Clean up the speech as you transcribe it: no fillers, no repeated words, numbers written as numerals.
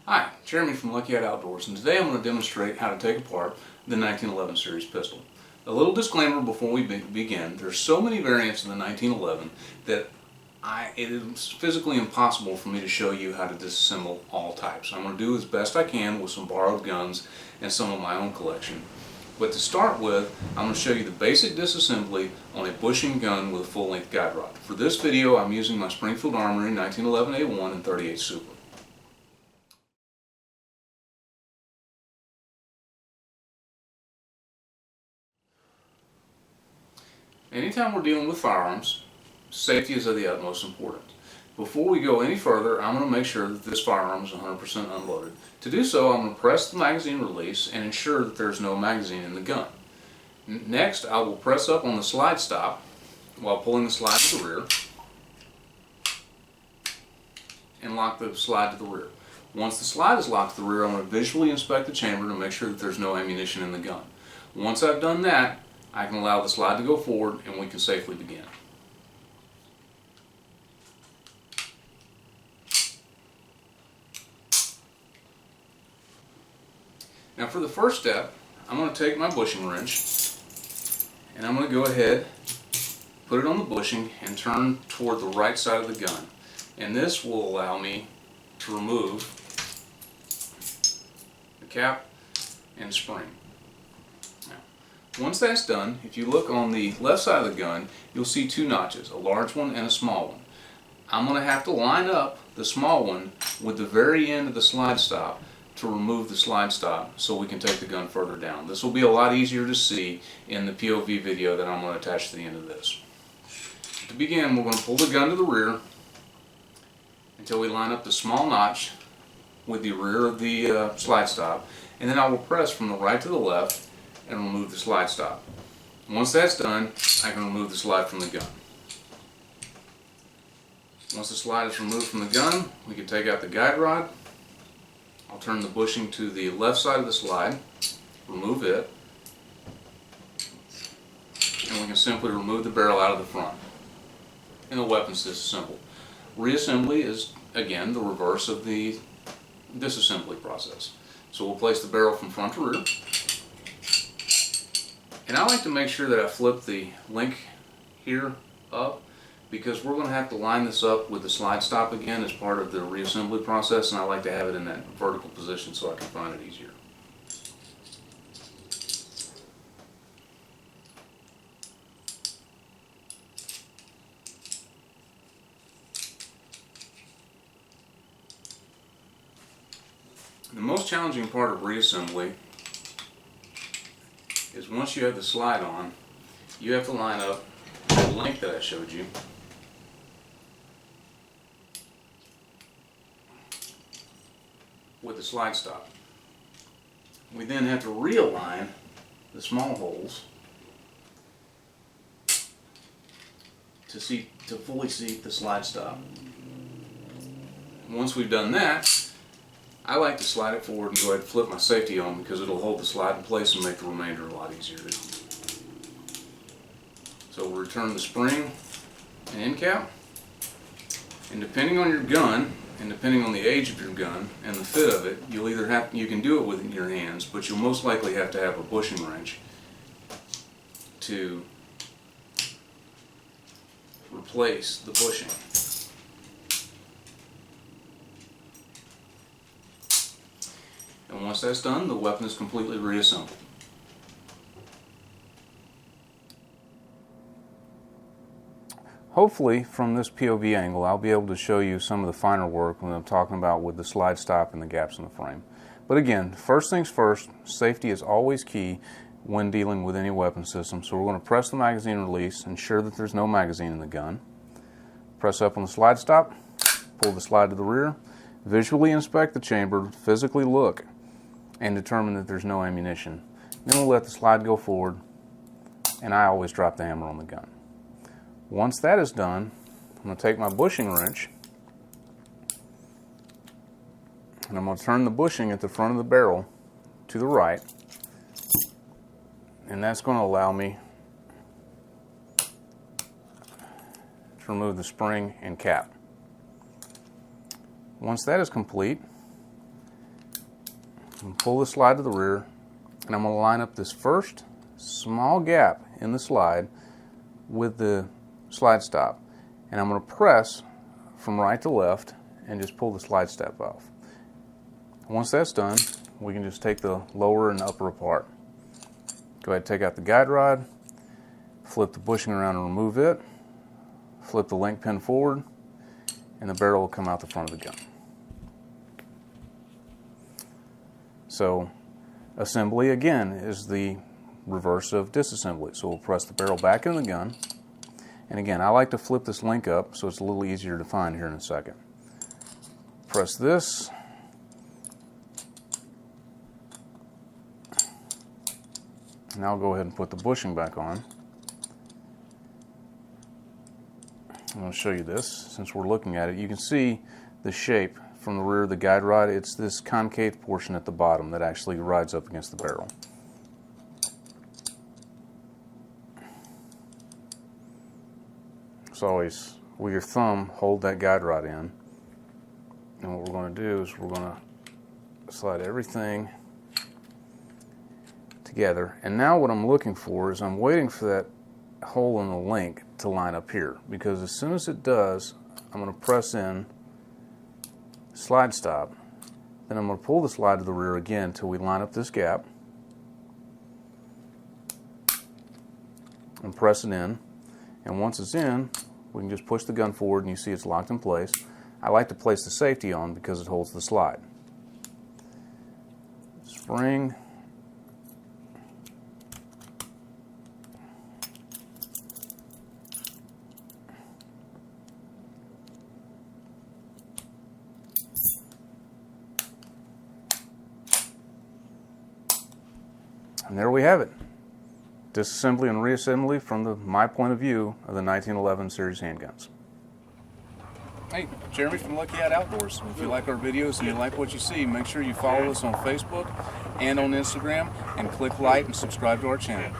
Hi, Jeremy from Lucky Outdoors, and today I'm going to demonstrate how to take apart the 1911 series pistol. A little disclaimer before we begin: there's so many variants of the 1911 that it is physically impossible for me to show you how to disassemble all types. I'm going to do as best I can with some borrowed guns and some of my own collection. But to start with, I'm going to show you the basic disassembly on a bushing gun with a full-length guide rod. For this video, I'm using my Springfield Armory 1911 A1 and 38 Super. Anytime we're dealing with firearms, safety is of the utmost importance. Before we go any further, I'm going to make sure that this firearm is 100% unloaded. To do so, I'm going to press the magazine release and ensure that there's no magazine in the gun. Next, I will press up on the slide stop while pulling the slide to the rear and lock the slide to the rear. Once the slide is locked to the rear, I'm going to visually inspect the chamber to make sure that there's no ammunition in the gun. Once I've done that, I can allow the slide to go forward and we can safely begin. Now for the first step, I'm going to take my bushing wrench and I'm going to go ahead, put it on the bushing and turn toward the right side of the gun. And this will allow me to remove the cap and spring. Once that's done, if you look on the left side of the gun, you'll see two notches, a large one and a small one. I'm going to have to line up the small one with the very end of the slide stop to remove the slide stop so we can take the gun further down. This will be a lot easier to see in the POV video that I'm going to attach to the end of this. To begin, we're going to pull the gun to the rear until we line up the small notch with the rear of the slide stop, and then I will press from the right to the left and remove the slide stop. Once that's done, I can remove the slide from the gun. Once the slide is removed from the gun, we can take out the guide rod. I'll turn the bushing to the left side of the slide, remove it, and we can simply remove the barrel out of the front. And the weapon's disassembled. Reassembly is, again, the reverse of the disassembly process. So we'll place the barrel from front to rear. And I like to make sure that I flip the link here up because we're going to have to line this up with the slide stop again as part of the reassembly process, and I like to have it in that vertical position so I can find it easier. The most challenging part of reassembly is once you have the slide on, you have to line up the length that I showed you with the slide stop. We then have to realign the small holes to fully seat the slide stop. Once we've done that, I like to slide it forward and go ahead and flip my safety on because it'll hold the slide in place and make the remainder a lot easier to do. So we'll return the spring and end cap, and depending on your gun and depending on the age of your gun and the fit of it, you can do it with your hands, but you'll most likely have to have a bushing wrench to replace the bushing. And once that's done, the weapon is completely reassembled. Hopefully, from this POV angle, I'll be able to show you some of the finer work when I'm talking about with the slide stop and the gaps in the frame. But again, first things first, safety is always key when dealing with any weapon system. So we're going to press the magazine release, ensure that there's no magazine in the gun. Press up on the slide stop, pull the slide to the rear, visually inspect the chamber, physically look, and determine that there's no ammunition. Then we'll let the slide go forward, and I always drop the hammer on the gun. Once that is done, I'm going to take my bushing wrench and I'm going to turn the bushing at the front of the barrel to the right, and that's going to allow me to remove the spring and cap. Once that is complete, I'm going to pull the slide to the rear, and I'm going to line up this first small gap in the slide with the slide stop, and I'm going to press from right to left and just pull the slide step off. Once that's done, we can just take the lower and upper apart. Go ahead and take out the guide rod, flip the bushing around and remove it, flip the link pin forward, and the barrel will come out the front of the gun. So assembly, again, is the reverse of disassembly. So we'll press the barrel back into the gun, and again, I like to flip this link up so it's a little easier to find here in a second. Press this, and I'll go ahead and put the bushing back on. I'm going to show you this since we're looking at it. You can see the shape from the rear of the guide rod. It's this concave portion at the bottom that actually rides up against the barrel. So always, with your thumb, hold that guide rod in. And what we're going to do is we're going to slide everything together. And now what I'm looking for is I'm waiting for that hole in the link to line up here, because as soon as it does, I'm going to press in slide stop, then I'm going to pull the slide to the rear again until we line up this gap and press it in, and once it's in, we can just push the gun forward and you see it's locked in place. I like to place the safety on because it holds the slide. Spring, and there we have it. Disassembly and reassembly from my point of view of the 1911 series handguns. Hey, Jeremy from Lucky Hat Outdoors. If you like our videos and you like what you see, make sure you follow us on Facebook and on Instagram, and click like and subscribe to our channel.